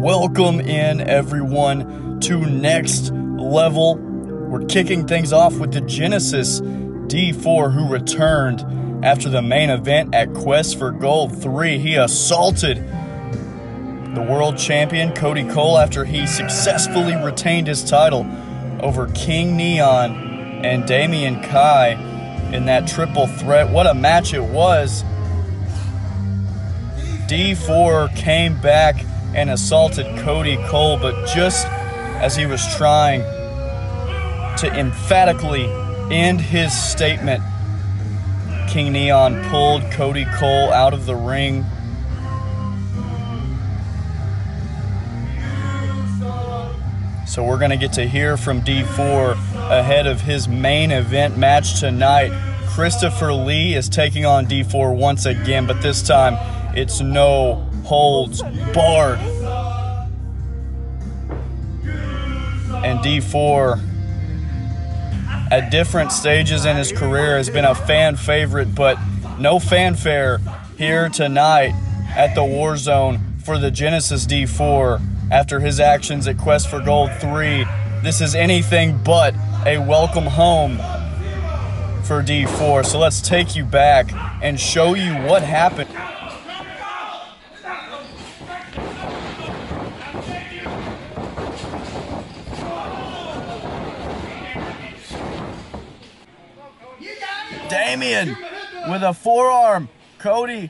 Welcome in, everyone, to Next Level. We're kicking things off with the Genesis D-4, who returned after the main event at Quest for Gold 3. He assaulted the world champion Cody Cole after he successfully retained his title over King Neon and Damian Kai in that triple threat. What a match it was. D-4 came back and assaulted Cody Cole, but just as he was trying to emphatically end his statement, King Neon pulled Cody Cole out of the ring. So we're going to get to hear from D-4 ahead of his main event match tonight. Krystofer Lee is taking on D-4 once again, but this time it's no holds barred. And D-4, at different stages in his career, has been a fan favorite, but no fanfare here tonight at the Warzone for the Genesis D-4 after his actions at Quest for Gold 3. This is anything but a welcome home for D-4. So let's take you back and show you what happened. Damian with a forearm. Cody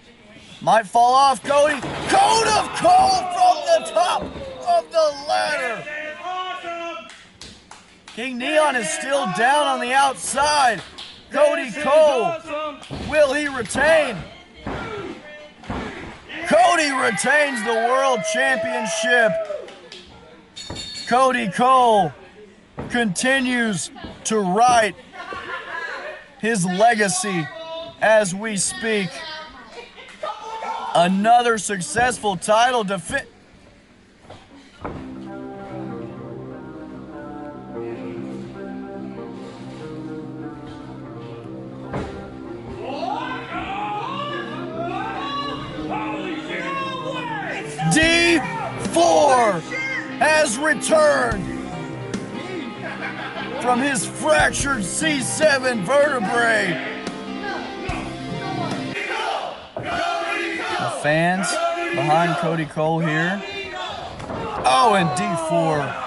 might fall off. Cody, Code of Cole from the top of the ladder. King Neon is still down on the outside. Cody Cole, will he retain? Cody retains the world championship. Cody Cole continues to write his legacy as we speak. Another successful title defense. D-4 has returned from his fractured C7 vertebrae. The fans behind Cody Cole here. Oh, and D-4.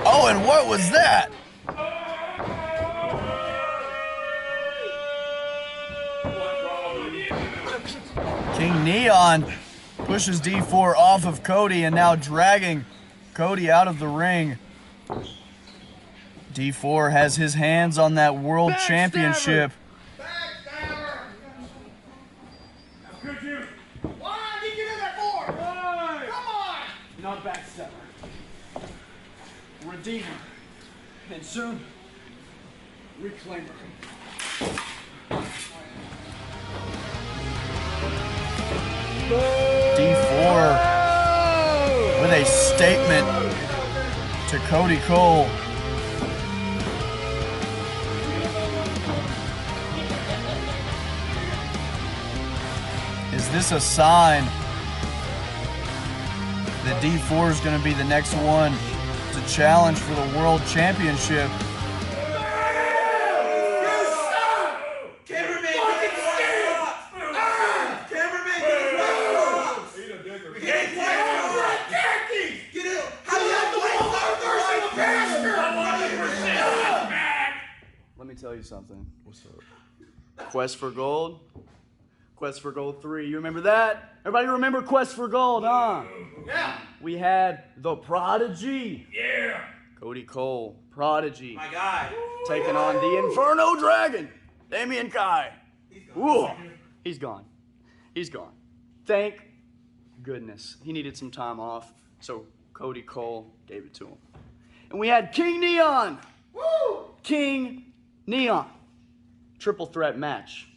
Oh, and what was that? King Neon pushes D-4 off of Cody and now dragging Cody out of the ring. D-4 has his hands on that world championship. Not backstabber. Redeemer. And soon, reclaimer. D-4 with a statement to Cody Cole. Is this a sign that D-4 is going to be the next one to challenge for the world championship? Let me tell you something. What's up? Quest for Gold. Quest for Gold 3. You remember that? Everybody remember Quest for Gold, huh? Yeah. We had the Prodigy. Yeah. Cody Cole, Prodigy. My guy. Taking on the Inferno Dragon, Damian Kai. He's gone. He's gone. Thank goodness. He needed some time off, so Cody Cole gave it to him. And we had King Neon. Woo! King Neon. Triple threat match.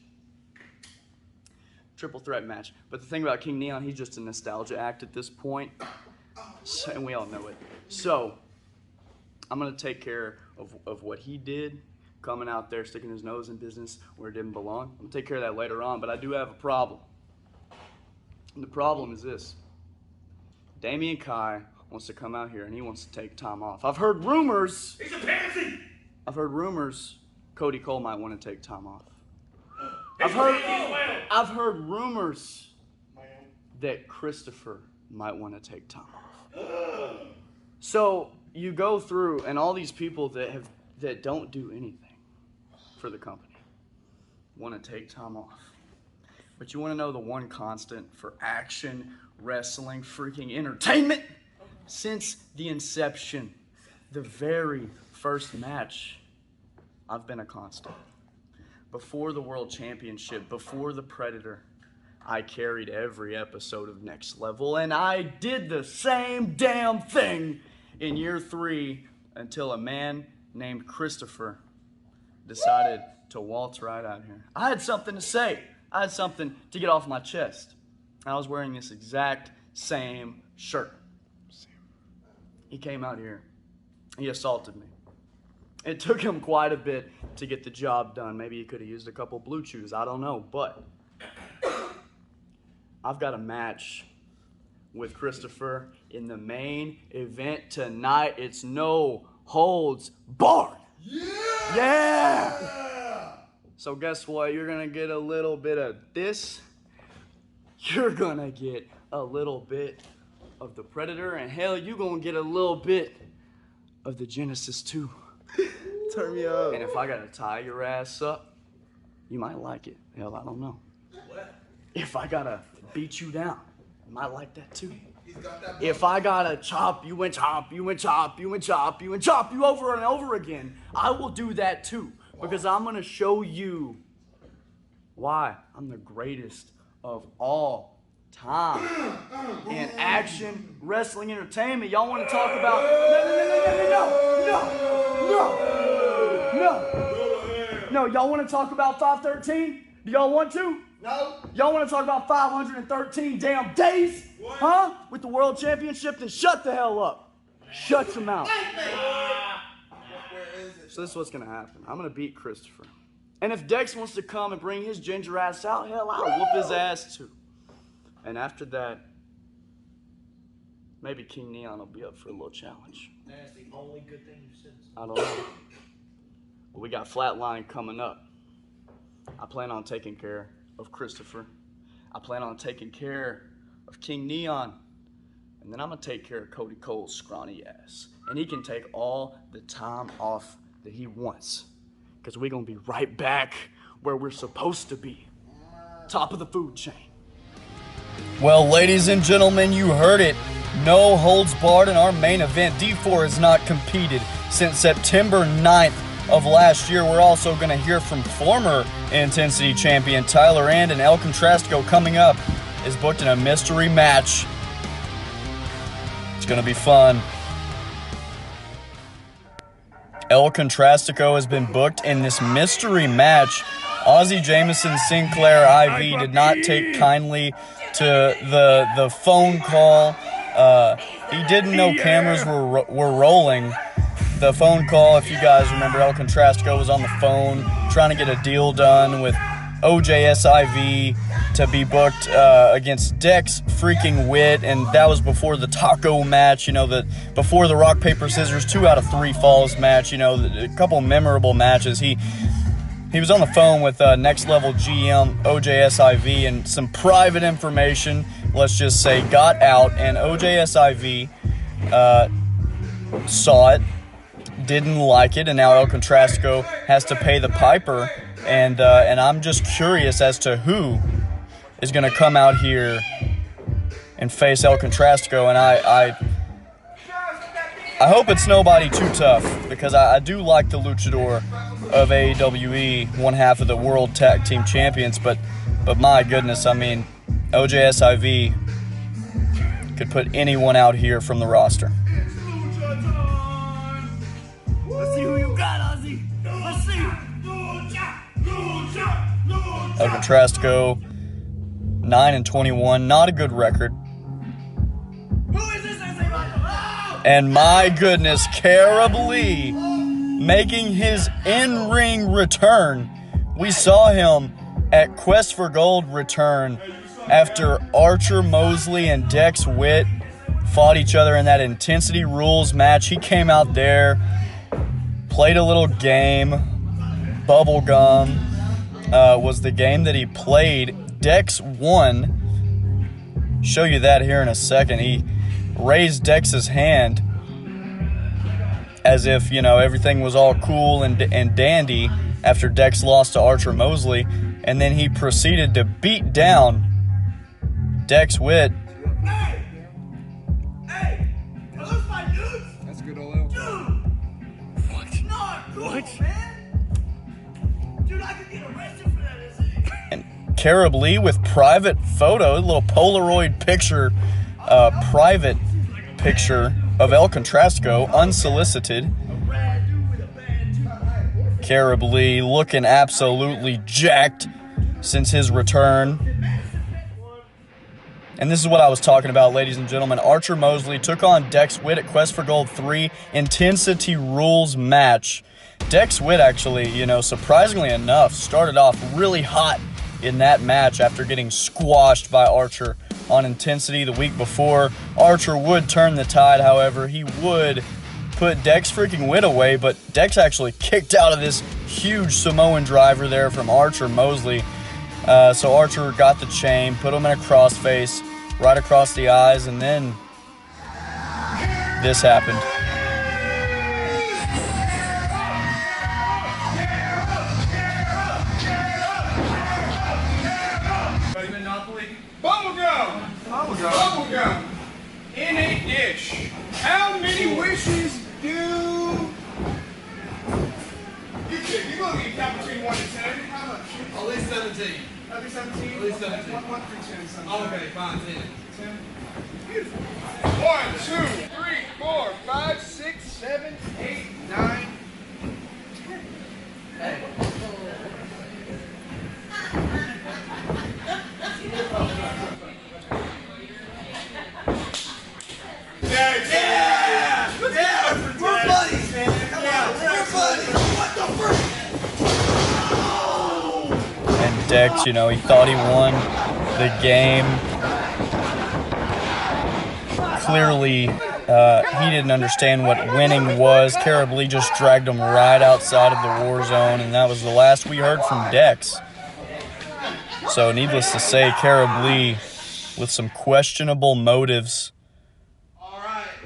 Triple threat match. But the thing about King Neon, he's just a nostalgia act at this point. So, and we all know it. So, I'm going to take care of what he did coming out there, sticking his nose in business where it didn't belong. I'm going to take care of that later on, but I do have a problem. And the problem is this. Damian Kai wants to come out here and he wants to take time off. I've heard rumors. He's a pansy! I've heard rumors Cody Cole might want to take time off. I've heard rumors that Krystofer might want to take time off. So you go through, and all these people that don't do anything for the company want to take time off. But you want to know the one constant for action, wrestling, freaking entertainment? Since the inception, the very first match, I've been a constant. Before the World Championship, before the Predator, I carried every episode of Next Level, and I did the same damn thing in year 3 until a man named Krystofer decided to waltz right out here. I had something to say. I had something to get off my chest. I was wearing this exact same shirt. He came out here. He assaulted me. It took him quite a bit to get the job done. Maybe he could have used a couple blue chews. I don't know. But I've got a match with Krystofer in the main event tonight. It's no holds barred. Yeah! So guess what? You're going to get a little bit of this. You're going to get a little bit of the Predator. And hell, you're going to get a little bit of the Genesis too. Turn me up. And if I gotta tie your ass up, you might like it. Hell, I don't know. What? If I gotta beat you down, you might like that too. He's got that If I gotta chop you and chop you and chop you and chop you and chop you over and over again, I will do that too. Because I'm gonna show you why I'm the greatest of all time in action wrestling entertainment. Y'all want to talk about? No. Y'all want to talk about 513? Do y'all want to? No. Y'all want to talk about 513 damn days? What? Huh? With the World Championship? Then shut the hell up. Shut your mouth. Where is it? So this is what's going to happen. I'm going to beat Krystofer. And if Dex wants to come and bring his ginger ass out, hell, I'll whoop his ass too. And after that, maybe King Neon will be up for a little challenge. That's the only good thing you said. I don't know. But we got Flatline coming up. I plan on taking care of Krystofer. I plan on taking care of King Neon. And then I'm going to take care of Cody Cole's scrawny ass. And he can take all the time off that he wants. Because we're going to be right back where we're supposed to be. Top of the food chain. Well, ladies and gentlemen, you heard it. No holds barred in our main event. D-4 has not competed since September 9th of last year. We're also going to hear from former Intensity champion Tyler Rand, and El Contrastico coming up is booked in a mystery match. It's going to be fun. El Contrastico has been booked in this mystery match. Ozzy Jameson Sinclair IV did not take kindly to the phone call. He didn't know cameras were rolling. The phone call, if you guys remember, El Contrastico was on the phone trying to get a deal done with OJSIV to be booked against Dex freaking Witt, and that was before the taco match, before the rock, paper, scissors, 2 out of 3 falls match, a couple memorable matches. He was on the phone with Next Level GM OJSIV, and some private information, let's just say, got out, and OJSIV saw it, didn't like it, and now El Contrastico has to pay the piper, and I'm just curious as to who is going to come out here and face El Contrastico, and I hope it's nobody too tough, because I do like the luchador of AEWE, one half of the World Tag Team Champions, but my goodness, I mean, OJSIV could put anyone out here from the roster. Let's see who you got, Ozzy. Let's see. El Contrastico, 9-21, not a good record. Who is this? And my goodness, Carib Lee making his in-ring return. We saw him at Quest for Gold return after Archer Mosley and Dex Witt fought each other in that Intensity Rules match. He came out there, played a little game. Bubblegum was the game that he played. Dex won. Show you that here in a second. He raised Dex's hand as if, you know, everything was all cool and dandy after Dex lost to Archer Mosley. And then he proceeded to beat down Dex Witt. Hey! Are those my dudes? That's a good old L. Dude! What? Not cool, man! Dude, I could get arrested for that, isn't it? And Carib Lee with private photo, a little Polaroid picture, private picture of El Contrastico, unsolicited. Carib Lee looking absolutely jacked since his return. And this is what I was talking about, ladies and gentlemen. Archer Mosley took on Dex Witt at Quest for Gold 3 Intensity Rules match. Dex Witt actually, you know, surprisingly enough, started off really hot in that match after getting squashed by Archer on Intensity the week before. Archer would turn the tide, however. He would put Dex freaking Witt away, but Dex actually kicked out of this huge Samoan driver there from Archer Mosley. So Archer got the chain, put him in a crossface right across the eyes, and then this happened. Bubblegum! Bubblegum! In a dish. How many wishes do... You go get count between 1 and 10. How much? At least 17. At least 17? At least 17. 1 through 10. Something. Okay, fine, 10. 10? Beautiful. 1, 2, 3, 4, 5, 6, 7, 8, 9, 10. Hey. Yeah! Yeah! We're buddies, man! Come on, we're buddies! What the frick? And Dex, you know, he thought he won the game. Clearly, he didn't understand what winning was. Carib Lee just dragged him right outside of the war zone, and that was the last we heard from Dex. So, needless to say, Carib Lee with some questionable motives.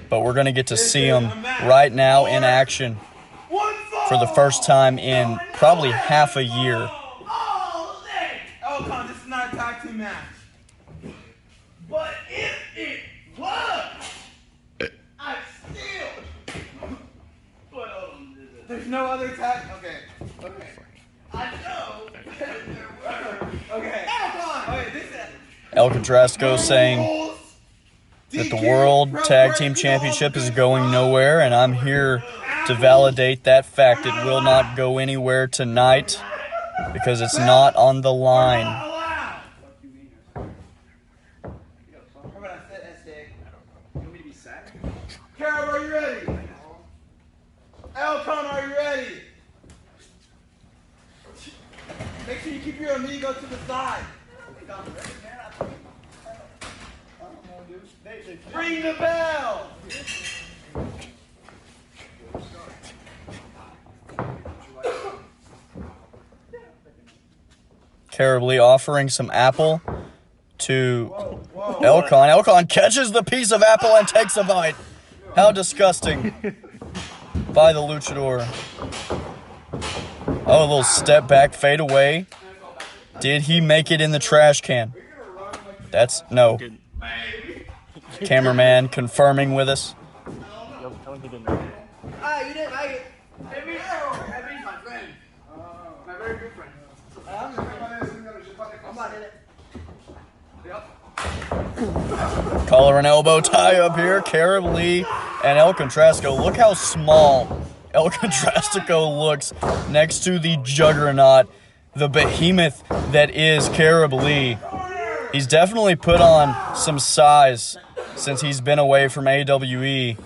But we're going to get to see him right now in action for the first time in probably half a year. Elcon, this is not a tag team match. But if it was, I still put on this. There's no other tag. Okay. Okay. I know that there were. Okay. Elcon! Okay, this is. El Contrastico saying that the World Tag Team Championship is going nowhere, and I'm here to validate that fact. It will not go anywhere tonight because it's not on the line. How about I said S-Day? You want me to be sacked? Carib, are you ready? Elcon, are you ready? Make sure you keep your amigo to the side. Ring the bell! Carib Lee offering some apple to Elcon. Elcon catches the piece of apple and takes a bite. How disgusting by the luchador. Oh, a little step back, fade away. Did he make it in the trash can? That's no. Cameraman confirming with us. You didn't like it. Maybe my friend. My very good friend. I'm not in it. Collar and elbow tie up here. Carib Lee and El Contrastico. Look how small El Contrastico looks next to the juggernaut, the behemoth that is Carib Lee. He's definitely put on some size since he's been away from AWE.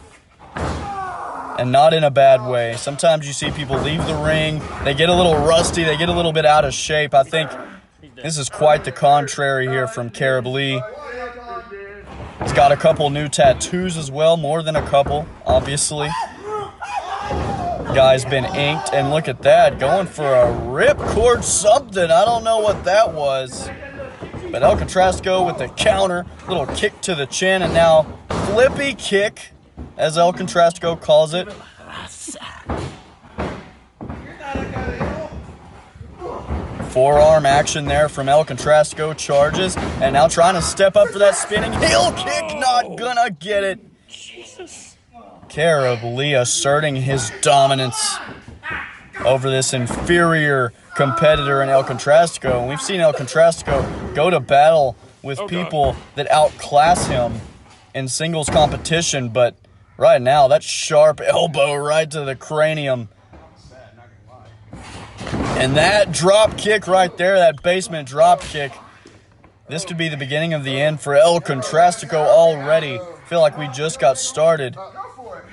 and not in a bad way. Sometimes you see people leave the ring, they get a little rusty, they get a little bit out of shape. I think this is quite the contrary here from Caleb Lee. He's got a couple new tattoos as well, more than a couple, obviously. Guy's been inked, and look at that, going for a ripcord something. I don't know what that was. But El Contrastico with the counter, little kick to the chin, and now flippy kick, as El Contrastico calls it. Forearm action there from El Contrastico, charges, and now trying to step up for that spinning heel kick, not gonna get it. Caleb Lee asserting his dominance over this inferior competitor in El Contrastico. And we've seen El Contrastico go to battle with people that outclass him in singles competition, but right now, that sharp elbow right to the cranium. And that drop kick right there, that basement drop kick, this could be the beginning of the end for El Contrastico already. I feel like we just got started. Go for it.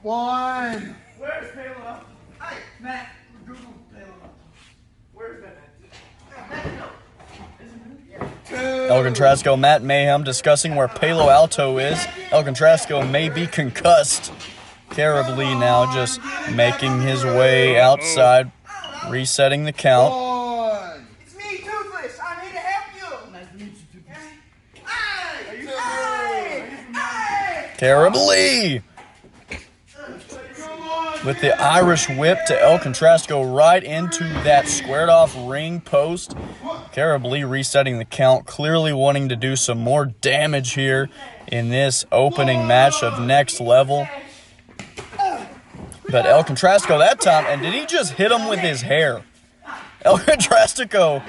One. Where's Palo? Hey, Matt, Google Palo. Where's that? El Contrastico, Matt Mayhem discussing where Palo Alto is. El Contrastico may be concussed. Caleb Lee now just making his way outside, resetting the count. One. It's me, Toothless. I need to help you. Nice to meet you, Toothless. Hey! Caleb Lee with the Irish whip to El Contrastico right into that squared off ring post. Caleb Lee resetting the count, clearly wanting to do some more damage here in this opening match of Next Level. But El Contrastico that time, and did he just hit him with his hair? El Contrastico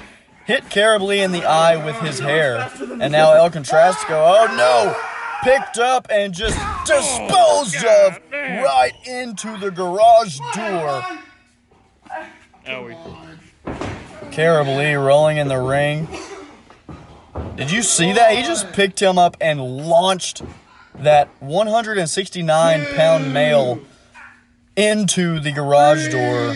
hit Caleb Lee in the eye with his hair. And now El Contrastico, oh no, picked up and just disposed of right into the garage door. Caleb Lee rolling in the ring. Did you see that? He just picked him up and launched that 169-pound male into the garage door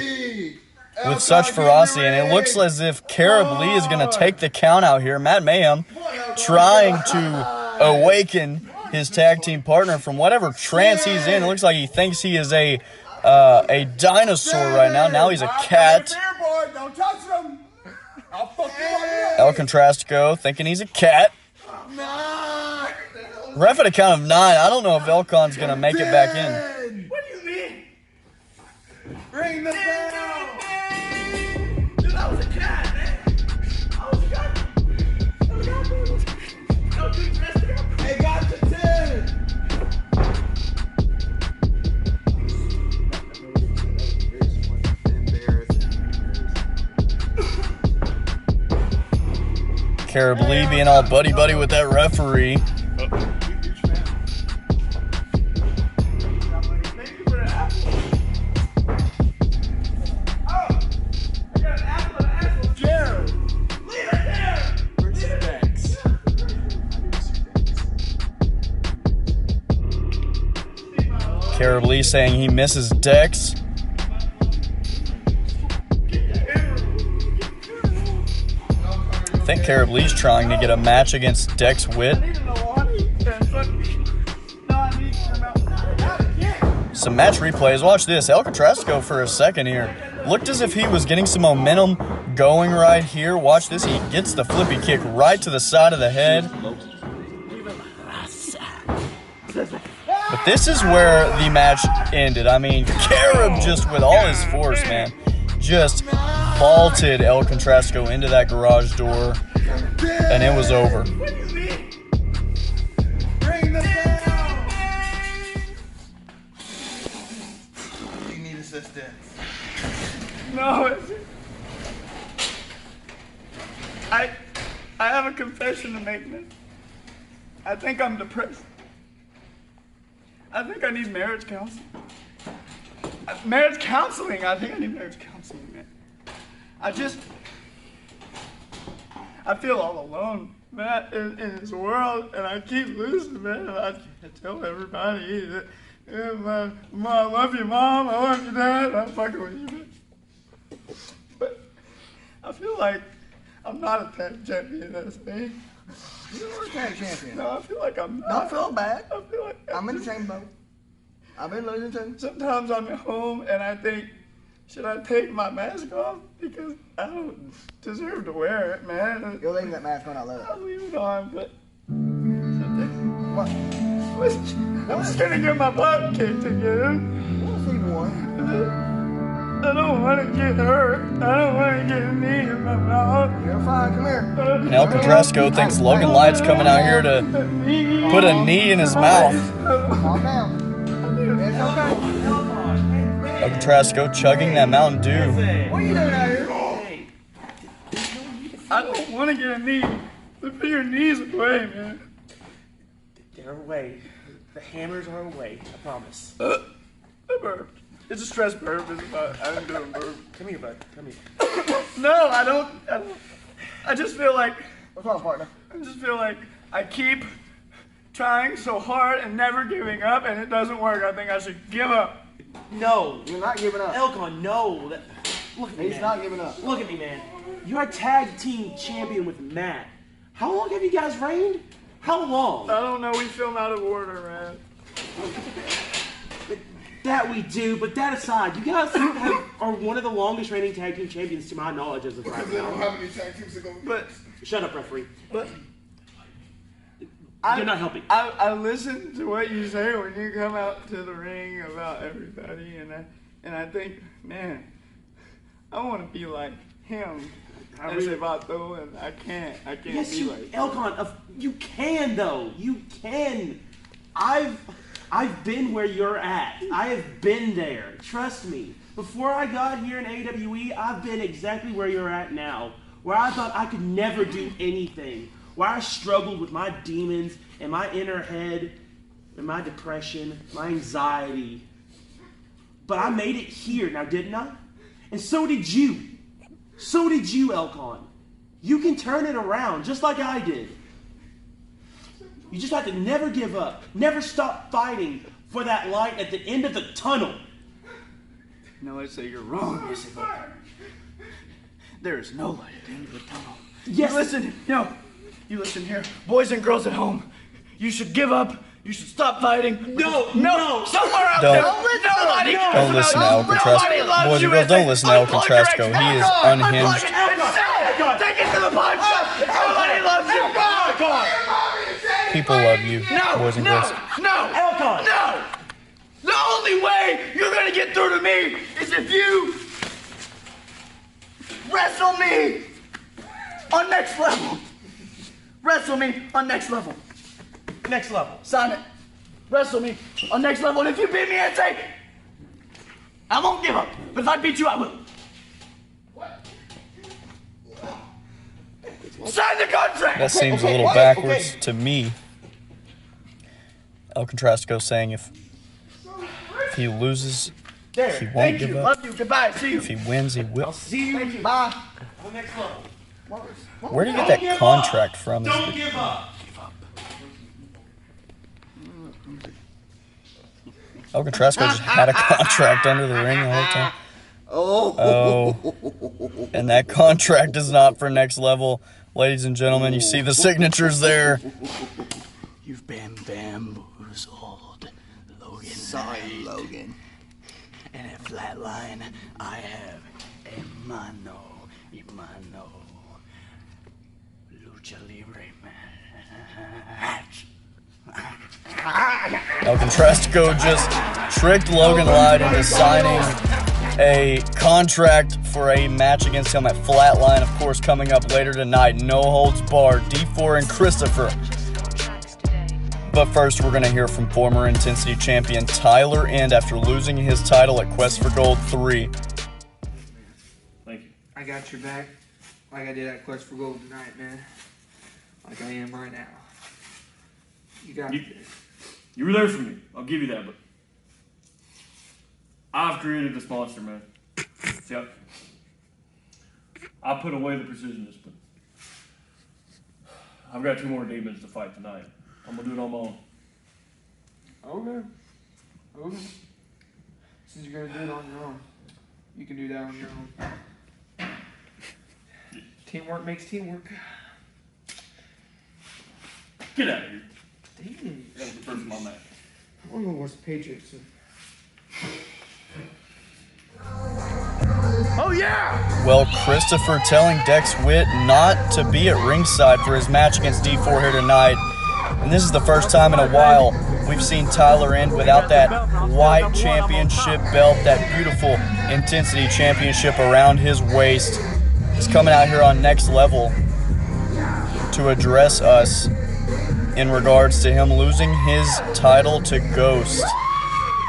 with such ferocity, and it looks as if Caleb Lee is going to take the count out here. Matt Mayhem trying to awaken his tag team partner from whatever trance he's in. It looks like he thinks he is a dinosaur right now. Now he's a cat. El Contrastico thinking he's a cat. Ref at a count of 9. I don't know if Elcon's going to make it back in. What do you mean? Ring the bell. Dude, I was a cat, man. I was a cat. They got the 10. Caleb Lee being all buddy-buddy with that referee. Caleb Lee saying he misses Dex. I think Caleb Lee's trying to get a match against Dex Witt. Some match replays. Watch this. El Contrastico for a second here. Looked as if he was getting some momentum going right here. Watch this. He gets the flippy kick right to the side of the head. But this is where the match ended. I mean, Caleb just with all his force, man, just vaulted El Contrastico into that garage door, and it was over. Ring the bell. You need assistance. No, I have a confession to make, man. I think I'm depressed. I think I need marriage counseling. Marriage counseling. I think I need marriage counseling, man. I feel all alone, man, in this world, and I keep losing, man. And I tell everybody Yeah, man. Mom, I love you, Mom. I love you, Dad. I'm fucking with you, man. But I feel like I'm not a tag champion, that's me. You're a tag champion. No, I feel like I'm not. Don't feel bad. I feel like I'm in the same boat. I've been losing too. sometimes I'm at home and I think, should I take my mask off? Because I don't deserve to wear it, man. You're leaving that mask on, I love it. I'll leave it on, but something. What? I'm just gonna get my butt kicked again. We'll see one. I don't want to get hurt. I don't want to get a knee in my mouth. You're fine, come here. And El Contrastico thinks Logan Light's coming out here to put a knee in his mouth. Calm down. It's okay. El Contrastico chugging that Mountain Dew. What are you doing out here? Hey. I don't want to get a knee. Put your knees away, man. They're away. The hammers are away. I promise. I burped. It's a stress burp. I didn't do a burp. Come here, bud. Come here. No, I don't. I just feel like. What's wrong, partner? I just feel like I keep trying so hard and never giving up, and it doesn't work. I think I should give up. No. You're not giving up. Elcon, no. Look at me, He's man. not giving up. Look at me, man. You're a tag team champion with Matt. How long have you guys reigned? How long? I don't know. We film out of order, man. That we do, but that aside, you guys are one of the longest reigning tag team champions to my knowledge as of right now. How many tag teams ago? But Shut up, referee. but You're not helping. I listen to what you say when you come out to the ring about everybody, and I think, man, I want to be like him. I As really- a vato, and I can't Yes, be you, like. Elcon, you can though. You can. I've been where you're at. I have been there. Trust me. Before I got here in AWE, I've been exactly where you're at now. Where I thought I could never do anything. Where I struggled with my demons and my inner head and my depression, my anxiety. But I made it here now, didn't I? And so did you. So did you, Elcon. You can turn it around just like I did. You just have to never give up. Never stop fighting for that light at the end of the tunnel. No, I say you're wrong. There is no light at the end of the tunnel. Yes. You listen here. Boys and girls at home, you should give up. You should stop fighting. No. Somewhere out Don't- there. Nobody cares Don't about listen to you. El Contrastico. Nobody loves Boys you and girls, as don't a listen to El unplugged Contrastico. direction. He is Unplug unhinged. it and sell it. Take it to the pawn shop. Nobody loves you. People love you, boys and girls. Elcon. No! The only way you're gonna get through to me is if you wrestle me on next level. Wrestle me on next level. Next level. Sign it. Wrestle me on next level. And if you beat me, I'd say, I won't give up. But if I beat you, I will. Sign the contract! That seems a little backwards to me. El Contrastico saying if he loses, he won't Thank give you. up. Love you. Goodbye. See you. If he wins, he will. See you Bye. on the next level. Where did you get that contract from? Don't give up. El Contrastico just had a contract under the ring the whole time. Oh. And that contract is not for next level. Ladies and gentlemen, you see the signatures there. You've been bamboozled, Logan. Sorry, Logan. And at Flatline, I have a mano, lucha libre match. El Contrastico just tricked Logan Light into signing a contract for a match against him at Flatline. Of course, coming up later tonight, no holds barred, D-4 and Krystofer. But first, we're going to hear from former Intensity champion Tyler End after losing his title at Quest for Gold 3. Thank you. I got your back like I did at Quest for Gold tonight, man. Like I am right now. You got this. You were there for me. I'll give you that, but I've created this monster, man. See, I put away the precision discipline. I've got 2 more demons to fight tonight. I'm gonna do it on my own. Okay. Okay. Since you're gonna do it on your own, you can do that on your own. Teamwork makes teamwork. Get out of here. Dang. That was the first of my match. I don't know what's the Patriots. Oh yeah! Well, Krystofer telling Dex Witt not to be at ringside for his match against D4 here tonight. And this is the first time in a while we've seen Tyler end without that white championship belt, that beautiful intensity championship around his waist. He's coming out here on Next Level to address us in regards to him losing his title to Ghost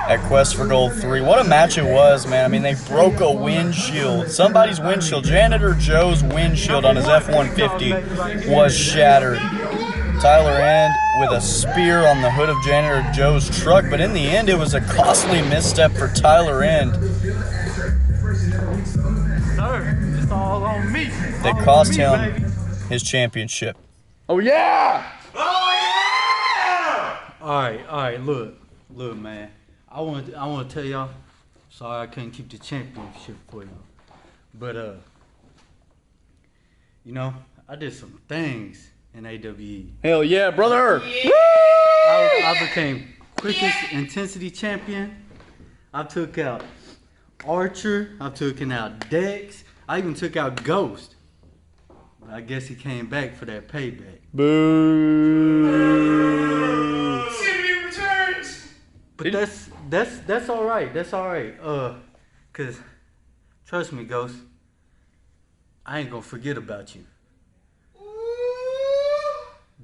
at Quest for Gold 3. What a match it was, man. I mean, they broke a windshield. Somebody's windshield. Janitor Joe's windshield on his F-150 was shattered. Tyler End with a spear on the hood of Janitor Joe's truck, but in the end, it was a costly misstep for Tyler End. Sir, it's all on me. That cost him his championship. Oh yeah! All right, look, man. I want to tell y'all, sorry I couldn't keep the championship for y'all. But, you know, I did some things in AWE. Hell yeah, brother! I became quickest intensity champion. I took out Archer. I took out Dex. I even took out Ghost. But I guess he came back for that payback. Boo! Simony returns! But that's all right. That's all right. Cause trust me, Ghost, I ain't gonna forget about you.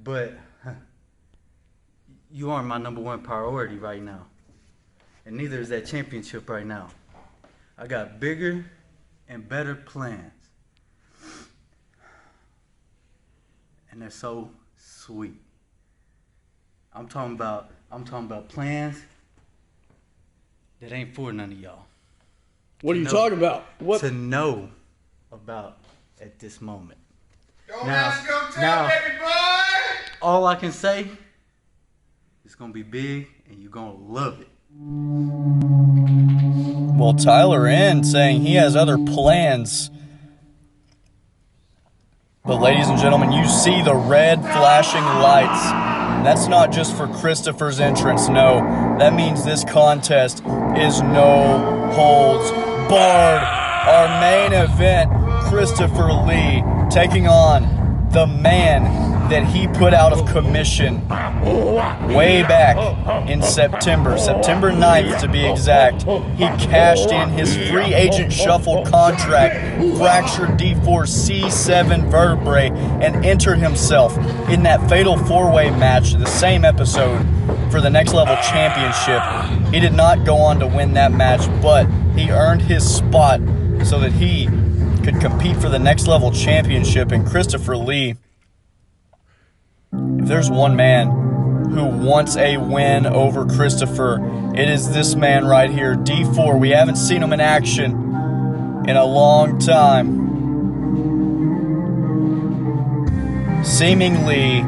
But you aren't my #1 priority right now, and neither is that championship right now. I got bigger and better plans, and they're so sweet. I'm talking about plans that ain't for none of y'all. What are you talking about? What? To know about at this moment. Don't Now- ask, go tell, now- baby boy! All I can say, it's gonna be big and you're gonna love it. Well, Tyler End saying he has other plans. But ladies and gentlemen, you see the red flashing lights. That's not just for Krystofer's entrance, no. That means this contest is no holds barred. Our main event, Krystofer Lee taking on the man that he put out of commission way back in September 9th to be exact. He cashed in his free agent shuffle contract, fractured D4 C7 vertebrae, and entered himself in that fatal four-way match, the same episode, for the Next Level Championship. He did not go on to win that match, but he earned his spot so that he could compete for the Next Level Championship. And Krystofer Lee, if there's one man who wants a win over Krystofer, it is this man right here, D4. We haven't seen him in action in a long time. Seemingly,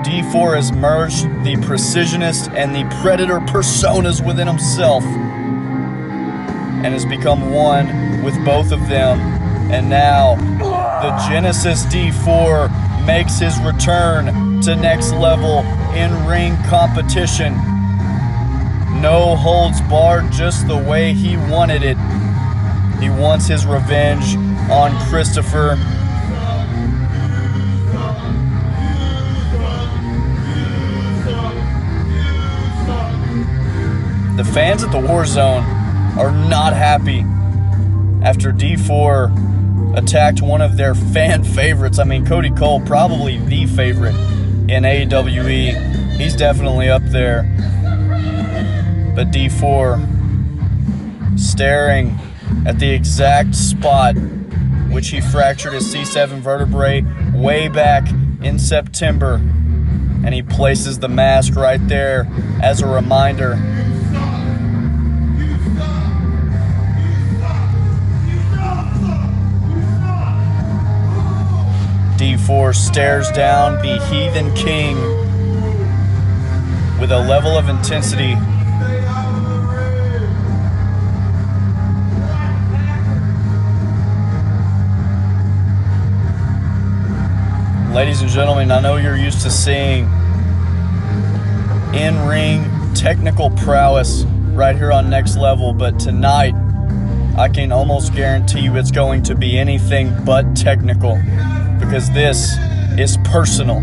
D4 has merged the precisionist and the predator personas within himself and has become one with both of them. And now, the Genesis D4 makes his return to Next Level in-ring competition. No holds barred, just the way he wanted it. He wants his revenge on Krystofer. The fans at the War Zone are not happy after D4 attacked one of their fan favorites. I mean, Cody Cole, probably the favorite in AWE. He's definitely up there. But D4 staring at the exact spot which he fractured his C7 vertebrae way back in September. And he places the mask right there as a reminder. D4 stares down the Heathen King with a level of intensity ladies and gentlemen, I know you're used to seeing in-ring technical prowess right here on Next Level, but tonight I can almost guarantee you it's going to be anything but technical, because this is personal.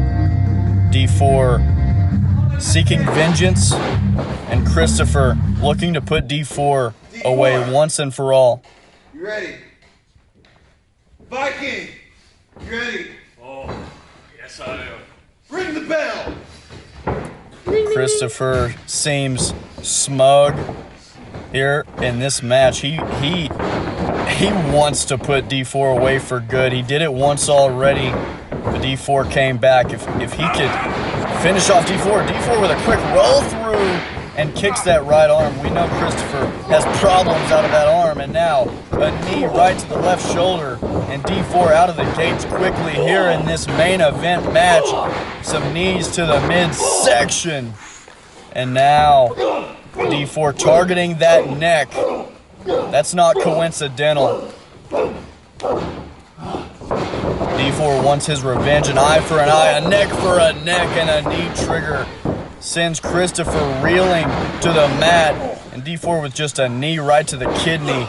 D-4 seeking vengeance, and Krystofer looking to put D-4 away once and for all. You ready? Viking, you ready? Oh, yes I am. Ring the bell. Krystofer seems smug here in this match. He wants to put D-4 away for good. He did it once already, but D-4 came back. If he could finish off D-4 with a quick roll through and kicks that right arm. We know Krystofer has problems out of that arm, and now a knee right to the left shoulder, and D-4 out of the gates quickly here in this main event match. Some knees to the midsection, and now D-4 targeting that neck. That's not coincidental. D-4 wants his revenge, an eye for an eye, a neck for a neck, and a knee trigger sends Krystofer reeling to the mat, and D-4 with just a knee right to the kidney.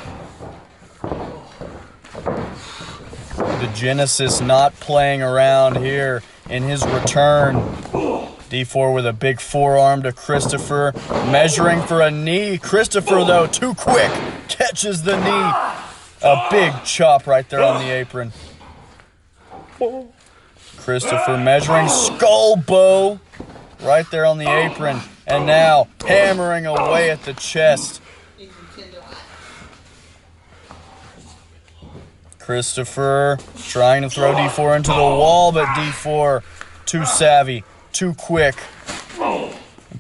The Genesis not playing around here in his return. D-4 with a big forearm to Krystofer, measuring for a knee. Krystofer, though, too quick, catches the knee. A big chop right there on the apron. Krystofer measuring skull bow right there on the apron, and now hammering away at the chest. Krystofer trying to throw D-4 into the wall, but D-4 too savvy, too quick.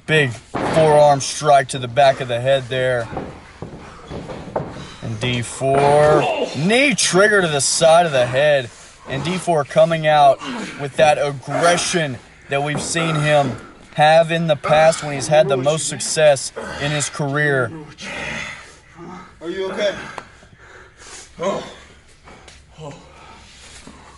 Big forearm strike to the back of the head there. And D-4, knee trigger to the side of the head. And D-4 coming out with that aggression that we've seen him have in the past when he's had the most success in his career. Are you okay?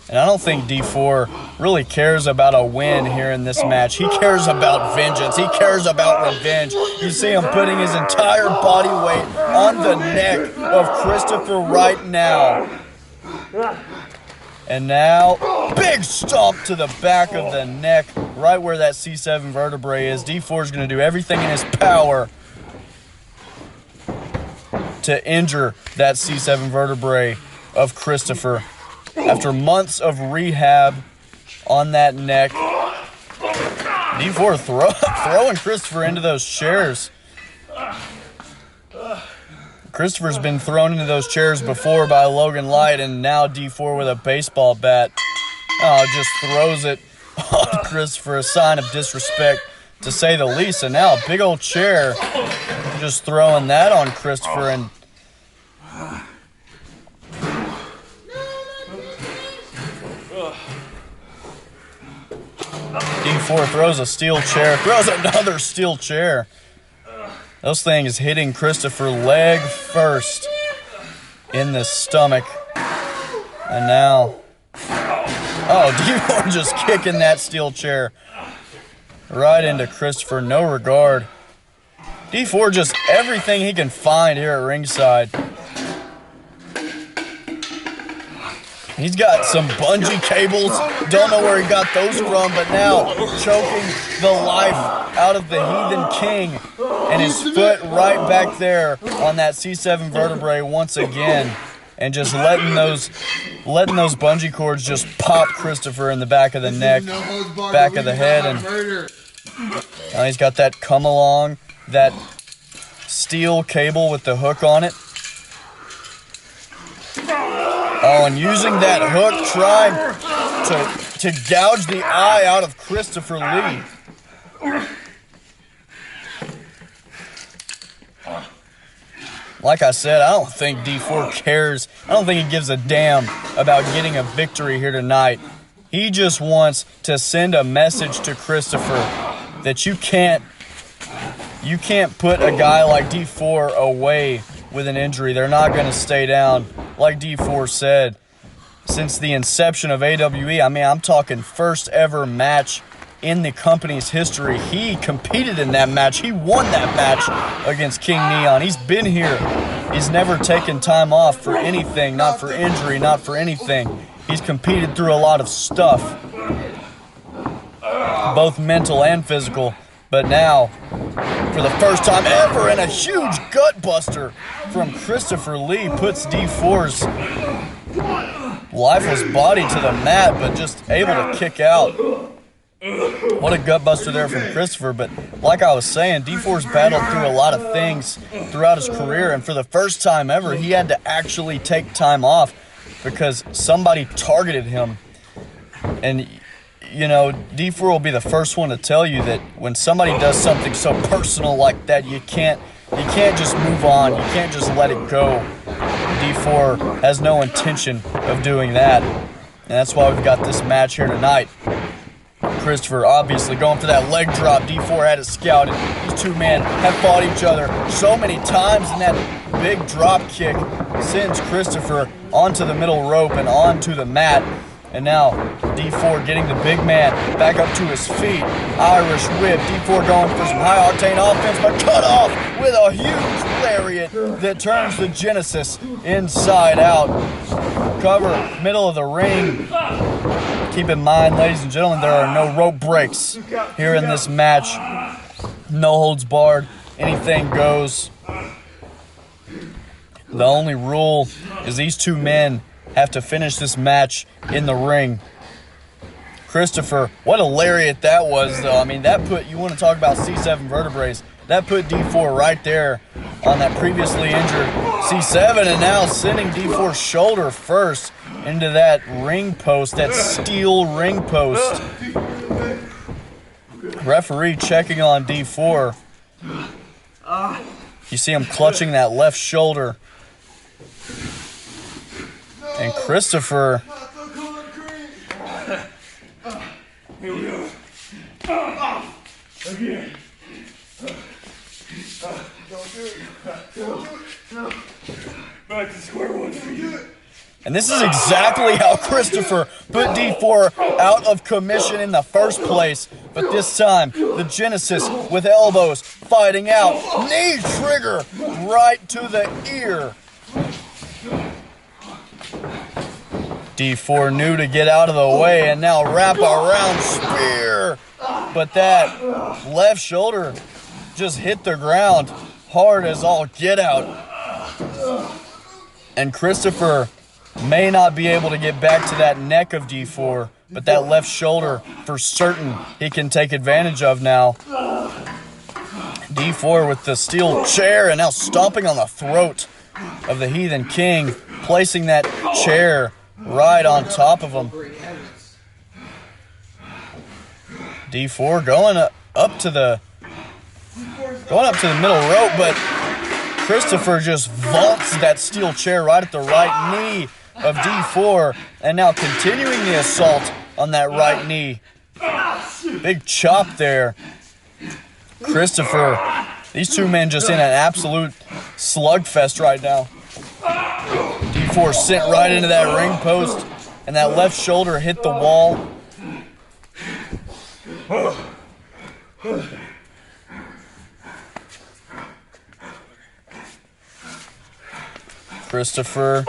And I don't think D-4 really cares about a win here in this match. He cares about vengeance. He cares about revenge. You see him putting his entire body weight on the neck of Krystofer right now. And now, big stomp to the back of the neck, right where that C7 vertebrae is. D-4 is going to do everything in his power to injure that C7 vertebrae of Krystofer. After months of rehab on that neck, D-4 throwing Krystofer into those chairs. Krystofer's been thrown into those chairs before by Logan Light, and now D-4 with a baseball bat. Oh, just throws it on Krystofer, a sign of disrespect, to say the least. And now a big old chair, just throwing that on Krystofer, and D-4 throws a steel chair, throws another steel chair. Those things hitting Krystofer leg first in the stomach. And now, oh, D-4 just kicking that steel chair right into Krystofer, no regard. D-4 just everything he can find here at ringside. He's got some bungee cables. Don't know where he got those from, but now choking the life out of the Heathen King. And his foot right back there on that C7 vertebrae once again. And just letting those bungee cords just pop Krystofer in the back of the neck, back of the head. And now he's got that come along, that steel cable with the hook on it. Oh, and using that hook, trying to gouge the eye out of Krystofer Lee. Like I said, I don't think D-4 cares. I don't think he gives a damn about getting a victory here tonight. He just wants to send a message to Krystofer that you can't put a guy like D-4 away with an injury. They're not going to stay down. Like D-4 said since the inception of AWE. I mean, I'm talking first ever match in the company's history. He competed in that match. He won that match against King Neon. He's been here. He's never taken time off for anything, not for injury, not for anything. He's competed through a lot of stuff, both mental and physical. But now, for the first time ever, and a huge gut buster from Krystofer Lee puts D4's lifeless body to the mat, but just able to kick out. What a gut buster there from Krystofer. But like I was saying, D4's battled through a lot of things throughout his career, and for the first time ever, he had to actually take time off because somebody targeted him. And you know, D4 will be the first one to tell you that when somebody does something so personal like that, you can't just move on. You can't just let it go. D4 has no intention of doing that. And that's why we've got this match here tonight. Krystofer obviously going for that leg drop. D4 had it scouted. These two men have fought each other so many times, and that big drop kick sends Krystofer onto the middle rope and onto the mat. And now D4 getting the big man back up to his feet. Irish whip. D4 going for some high octane offense, but cut off with a huge lariat that turns the Genesis inside out. Cover, middle of the ring. Keep in mind, ladies and gentlemen, there are no rope breaks here in this match. No holds barred. Anything goes. The only rule is these two men have to finish this match in the ring. Krystofer, what a lariat that was, though. I mean, that put, you want to talk about C7 vertebrae, that put D4 right there on that previously injured C7, and now sending D4's shoulder first into that ring post, that steel ring post. Referee checking on D4. You see him clutching that left shoulder. And Krystofer, Here we go. Again. Don't do it. No. Back to square one for you. and this is exactly how Krystofer put D4 out of commission in the first place. But this time, the Genesis with elbows fighting out. Knee trigger right to the ear. D4 knew to get out of the way and now wrap around spear. But that left shoulder just hit the ground hard as all get out. And Krystofer may not be able to get back to that neck of D4, but that left shoulder for certain he can take advantage of now. D4 with the steel chair and now stomping on the throat of the Heathen King, placing that chair right on top of him. D4 going up to the middle rope, but Krystofer just vaults that steel chair right at the right knee of D4, and now continuing the assault on that right knee. Big chop there. Krystofer, these two men just in an absolute slugfest right now. D4 sent right into that ring post, and that left shoulder hit the wall. Krystofer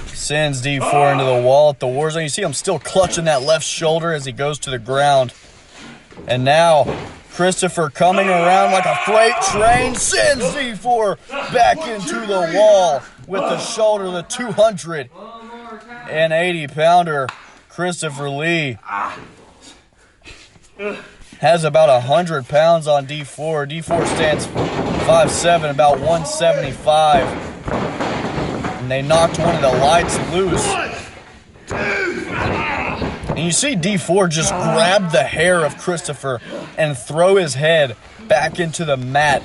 sends D4 into the wall at the war zone. You see him still clutching that left shoulder as he goes to the ground. And now Krystofer coming around like a freight train sends D4 back into the wall with the shoulder, the 280-pounder. Krystofer Lee has about 100 pounds on D4. D4 stands 5'7", about 175. And they knocked one of the lights loose. And you see D4 just grab the hair of Krystofer and throw his head back into the mat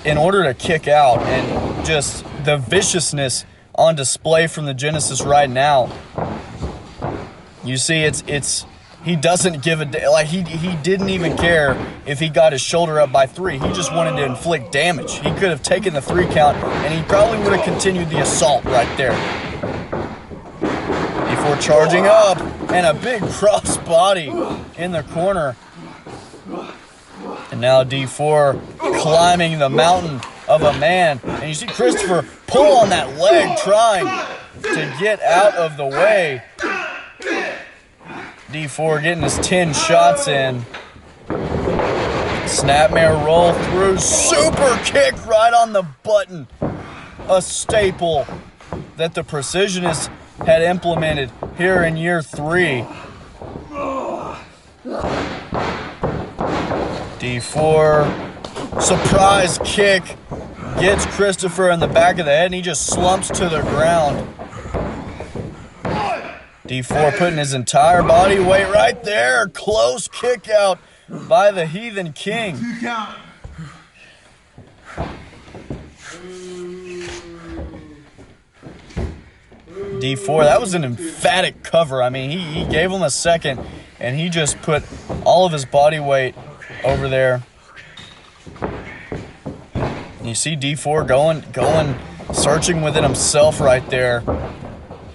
in order to kick out. And just the viciousness on display from the Genesis right now. You see, he doesn't give a like he didn't even care if he got his shoulder up by 3. He just wanted to inflict damage. He could have taken the 3 count, and he probably would have continued the assault right there. D4 charging up, and a big crossbody in the corner. And now D4 climbing the mountain of a man. And you see Krystofer pull on that leg, trying to get out of the way. D4 getting his 10 shots in. Snapmare roll through, super kick right on the button. A staple that the Precisionists had implemented here in year 3. D4, surprise kick, gets Krystofer in the back of the head, and he just slumps to the ground. D4 putting his entire body weight right there. Close kick out by the Heathen King. D4, that was an emphatic cover. I mean, he gave him a second, and he just put all of his body weight over there. You see D4 going, searching within himself right there,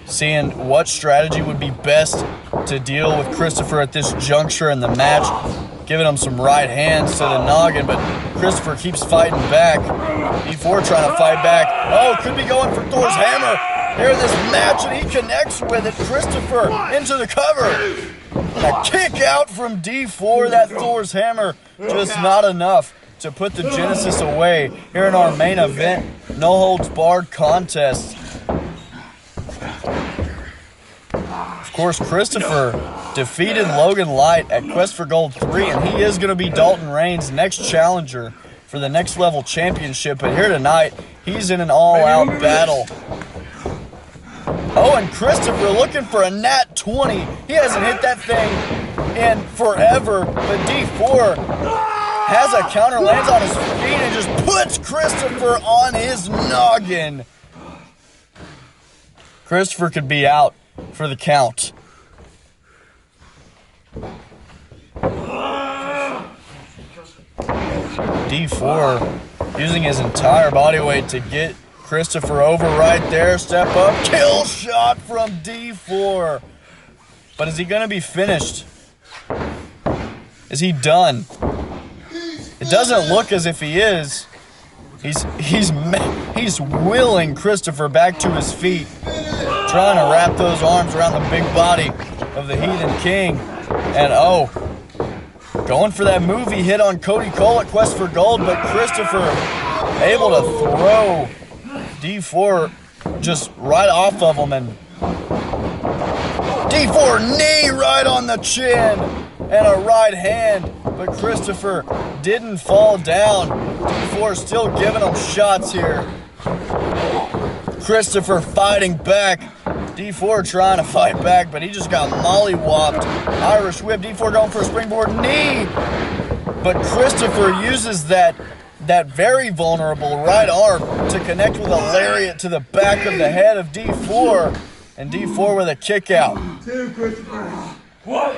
seeing what strategy would be best to deal with Krystofer at this juncture in the match, giving him some right hands to the noggin, but Krystofer keeps fighting back. D4 trying to fight back. Oh, could be going for Thor's hammer here in this match, and he connects with it. Krystofer into the cover. And a kick out from D4. That Thor's hammer just not enough to put the Genesis away here in our main event, no holds barred contest. Of course, Krystofer defeated Logan Light at Quest for Gold 3, and he is going to be Dalton Rainn's next challenger for the next level championship. But here tonight, he's in an all-out battle. Oh, and Krystofer looking for a nat 20. He hasn't hit that thing in forever, but D4 has a counter, lands on his feet, and just puts Krystofer on his noggin. Krystofer could be out for the count. D4 using his entire body weight to get Krystofer over right there. Step up, kill shot from D4. But is he going to be finished? Is he done? It doesn't look as if he is. He's willing Krystofer back to his feet, trying to wrap those arms around the big body of the Heathen King. And oh, going for that movie hit on Cody Cole at Quest for Gold, but Krystofer able to throw D4 just right off of him, and D4 knee right on the chin and a right hand, but Krystofer didn't fall down. D4 still giving him shots here. Krystofer fighting back. D4 trying to fight back, but he just got mollywopped. Irish whip, D4 going for a springboard knee. But Krystofer uses that very vulnerable right arm to connect with a lariat to the back of the head of D4. And D4 with a kick out.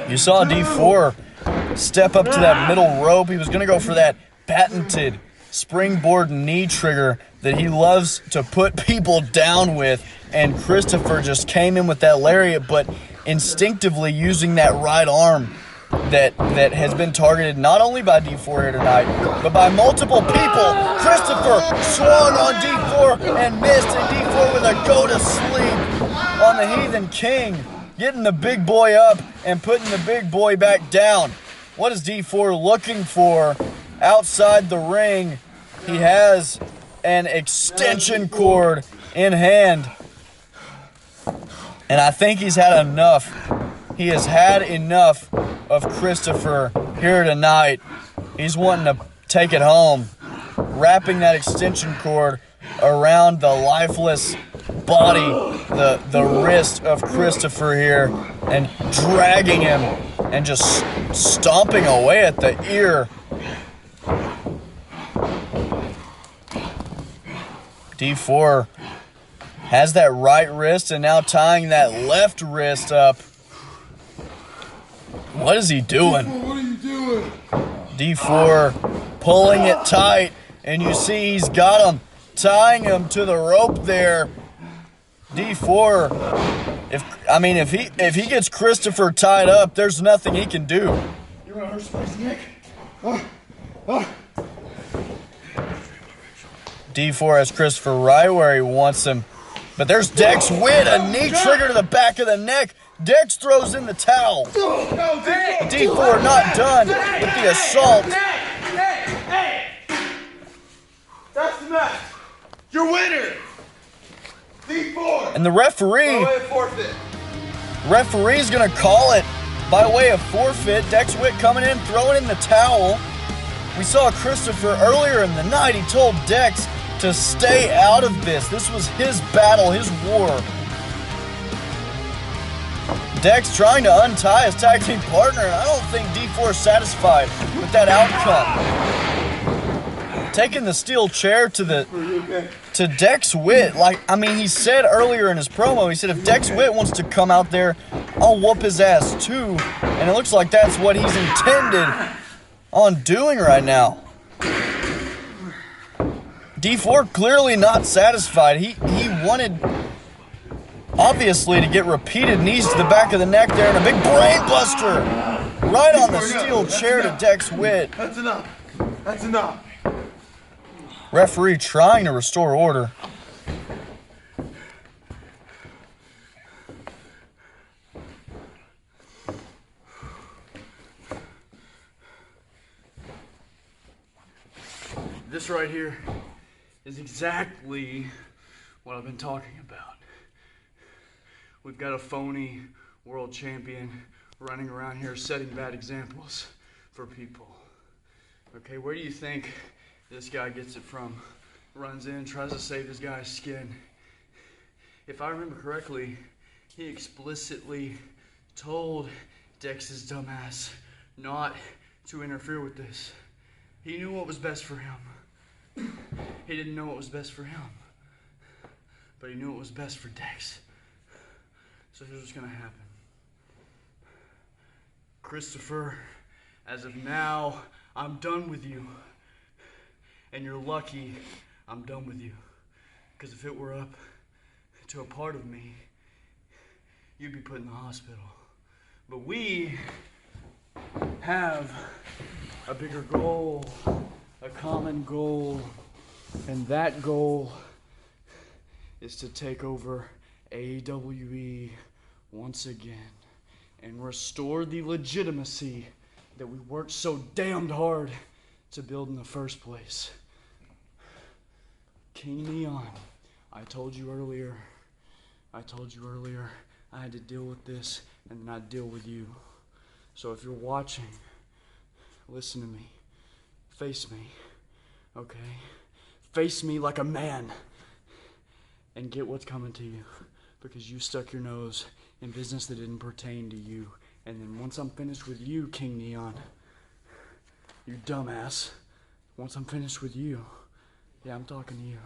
You saw D4 step up to that middle rope. He was going to go for that patented springboard knee trigger that he loves to put people down with, and Krystofer just came in with that lariat, but instinctively using that right arm that has been targeted not only by D4 here tonight, but by multiple people. Krystofer swung on D4 and missed, and D4 with a go to sleep on the Heathen King, getting the big boy up and putting the big boy back down. What is D4 looking for outside the ring? He has an extension cord in hand, and I think he's had enough. He has had enough of Krystofer here tonight. He's wanting to take it home, wrapping that extension cord around the lifeless body, the wrist of Krystofer here, and dragging him and just stomping away at the ear. D4 has that right wrist and now tying that left wrist up. What is he doing? What are you doing? D4 pulling it tight, and you see he's got him, tying him to the rope there. D4, if he gets Krystofer tied up, there's nothing he can do. You want to hurt somebody's neck? D4 has Krystofer right where he wants him. But there's Dex Witt, a knee trigger to the back of the neck. Dex throws in the towel. D4 not done with the assault. Hey! That's the match. Your winner, D4. And the referee's gonna call it by way of forfeit. Dex Witt coming in, throwing in the towel. We saw Krystofer earlier in the night. He told Dex to stay out of this. This was his battle, his war. Dex trying to untie his tag team partner, and I don't think D4 is satisfied with that outcome. Taking the steel chair to Dex Witt. He said earlier in his promo, he said if Dex Witt wants to come out there, I'll whoop his ass too. And it looks like that's what he's intended on doing right now. D4 clearly not satisfied. He wanted, obviously, to get repeated knees to the back of the neck there and a big brain buster right on the steel chair to Dex Witt. That's enough. That's enough. Referee trying to restore order. This right here is exactly what I've been talking about. We've got a phony world champion running around here setting bad examples for people. Okay, where do you think this guy gets it from? Runs in, tries to save this guy's skin. If I remember correctly, he explicitly told Dex's dumbass not to interfere with this. He knew what was best for him. He didn't know what was best for him, but he knew what was best for Dex. So here's what's gonna happen. Krystofer, as of now, I'm done with you. And you're lucky I'm done with you. Because if it were up to a part of me, you'd be put in the hospital. But we have a bigger goal, a common goal, and that goal is to take over AWE once again and restore the legitimacy that we worked so damned hard to build in the first place. King Neon, I told you earlier I had to deal with this and then I'd deal with you. So if you're watching, listen to me. Face me, okay? Face me like a man and get what's coming to you because you stuck your nose in business that didn't pertain to you. And then once I'm finished with you, King Neon, you dumbass, once I'm finished with you, yeah, I'm talking to you,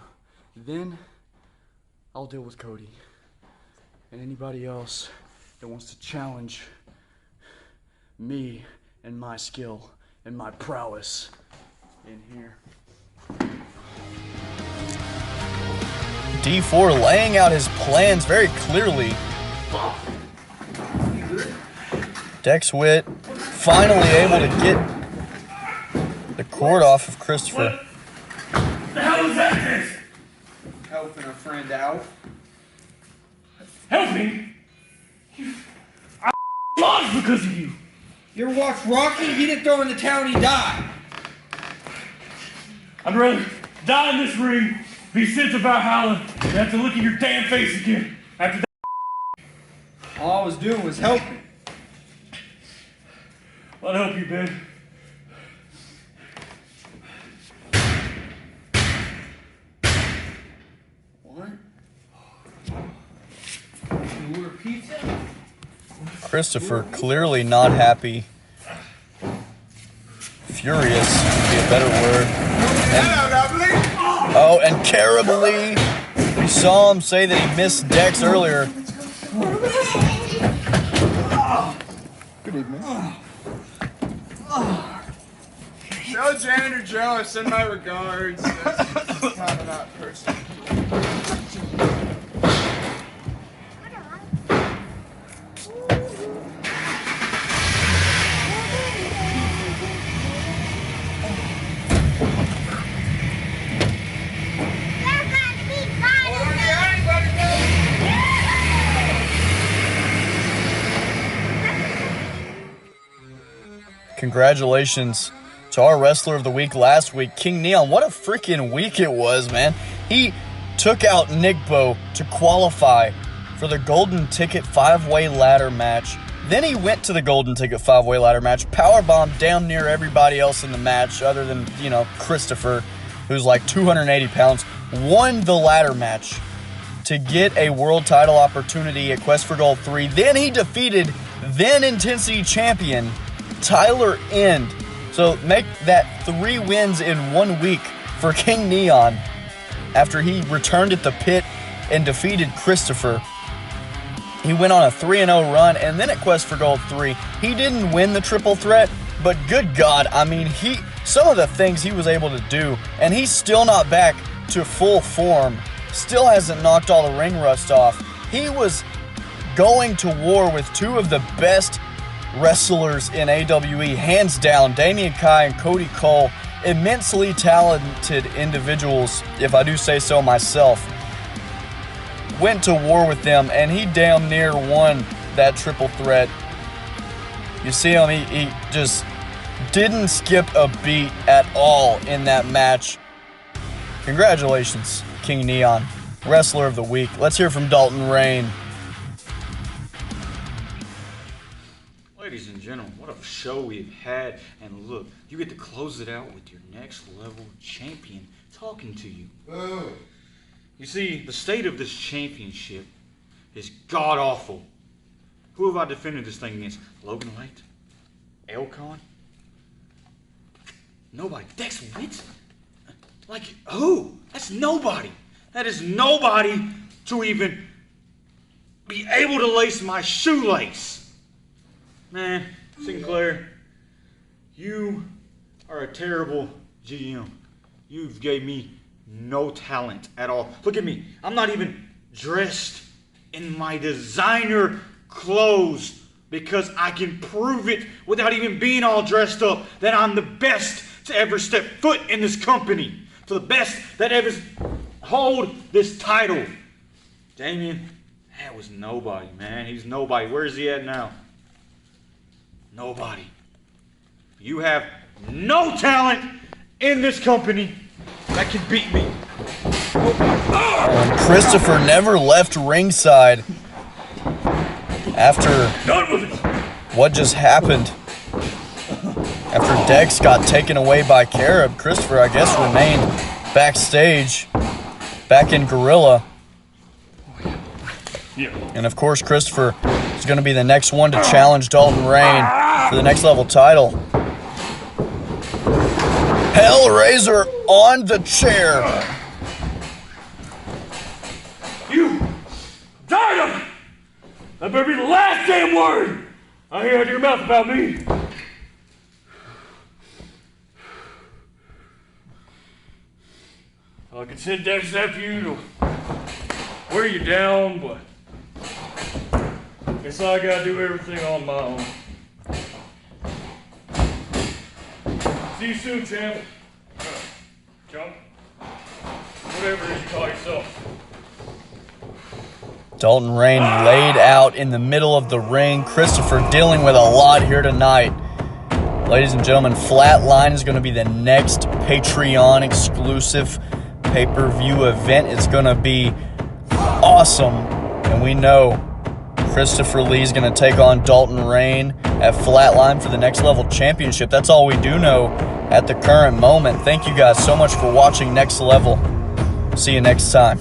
then I'll deal with Cody and anybody else that wants to challenge me and my skill and my prowess in here. D4 laying out his plans very clearly. Dex Witt finally able to get the cord off of Krystofer. What the hell is that? Helping a friend out. Helping? I lost because of you. You ever watch Rocky? He didn't throw in the towel and he died. I'd rather die in this ring, be sent to Valhalla, than have to look at your damn face again after that. All I was doing was helping. I'll help you, Ben. What? You order pizza? Krystofer clearly not happy. Furious would be a better word. And terribly. We saw him say that he missed Dex earlier. Good evening. Tell Janitor Joe I send my regards. That's kind of not personal. Congratulations to our Wrestler of the Week last week, King Neon. What a freaking week it was, man. He took out Nick Bo to qualify for the Golden Ticket 5-way ladder match. Then he went to the Golden Ticket 5-way ladder match, powerbombed damn near everybody else in the match other than, Krystofer, who's like 280 pounds, won the ladder match to get a world title opportunity at Quest for Gold 3. Then he defeated then Intensity champion Tyler End. So make that 3 wins in 1 week for King Neon after he returned at the pit and defeated Krystofer. He went on a 3-0 run, and then at Quest for Gold 3, he didn't win the triple threat, but good God, I mean, some of the things he was able to do, and he's still not back to full form, still hasn't knocked all the ring rust off. He was going to war with 2 of the best wrestlers in AWE, hands down, Damian Kai and Cody Cole, immensely talented individuals, if I do say so myself. Went to war with them, and he damn near won that triple threat. You see him, he just didn't skip a beat at all in that match. Congratulations, King Neon, Wrestler of the Week. Let's hear from Dalton Rainn. Ladies and gentlemen, what a show we've had. And look, you get to close it out with your next level champion talking to you. Boo. You see, the state of this championship is god-awful. Who have I defended this thing against? Logan Light? Elcon? Nobody. Dex Witt? Like, who? That's nobody. That is nobody to even be able to lace my shoelace. Man, Sinclair, you are a terrible GM. You've gave me no talent at all. Look at me. I'm not even dressed in my designer clothes because I can prove it without even being all dressed up that I'm the best to ever step foot in this company. To the best that ever hold this title. Damien, that was nobody, man. He's nobody. Where is he at now? Nobody. You have no talent in this company that can beat me. Krystofer never left ringside after what just happened. After Dex got taken away by Carib, Krystofer, I guess, remained backstage, back in Gorilla. And of course, Krystofer is going to be the next one to challenge Dalton Rainn for the next level title. Hellraiser on the chair. You died of it! That better be the last damn word I hear out of your mouth about me. I can send Dex after you to wear you down, but guess I gotta do everything on my own. See you soon, champ. Chump. Whatever it is you call yourself. Dalton Rainn laid out in the middle of the ring. Krystofer dealing with a lot here tonight. Ladies and gentlemen, Flatline is going to be the next Patreon exclusive pay-per-view event. It's going to be awesome. And we know Krystofer Lee is going to take on Dalton Rainn at Flatline for the next level championship. That's all we do know at the current moment. Thank you guys so much for watching Next Level. See you next time.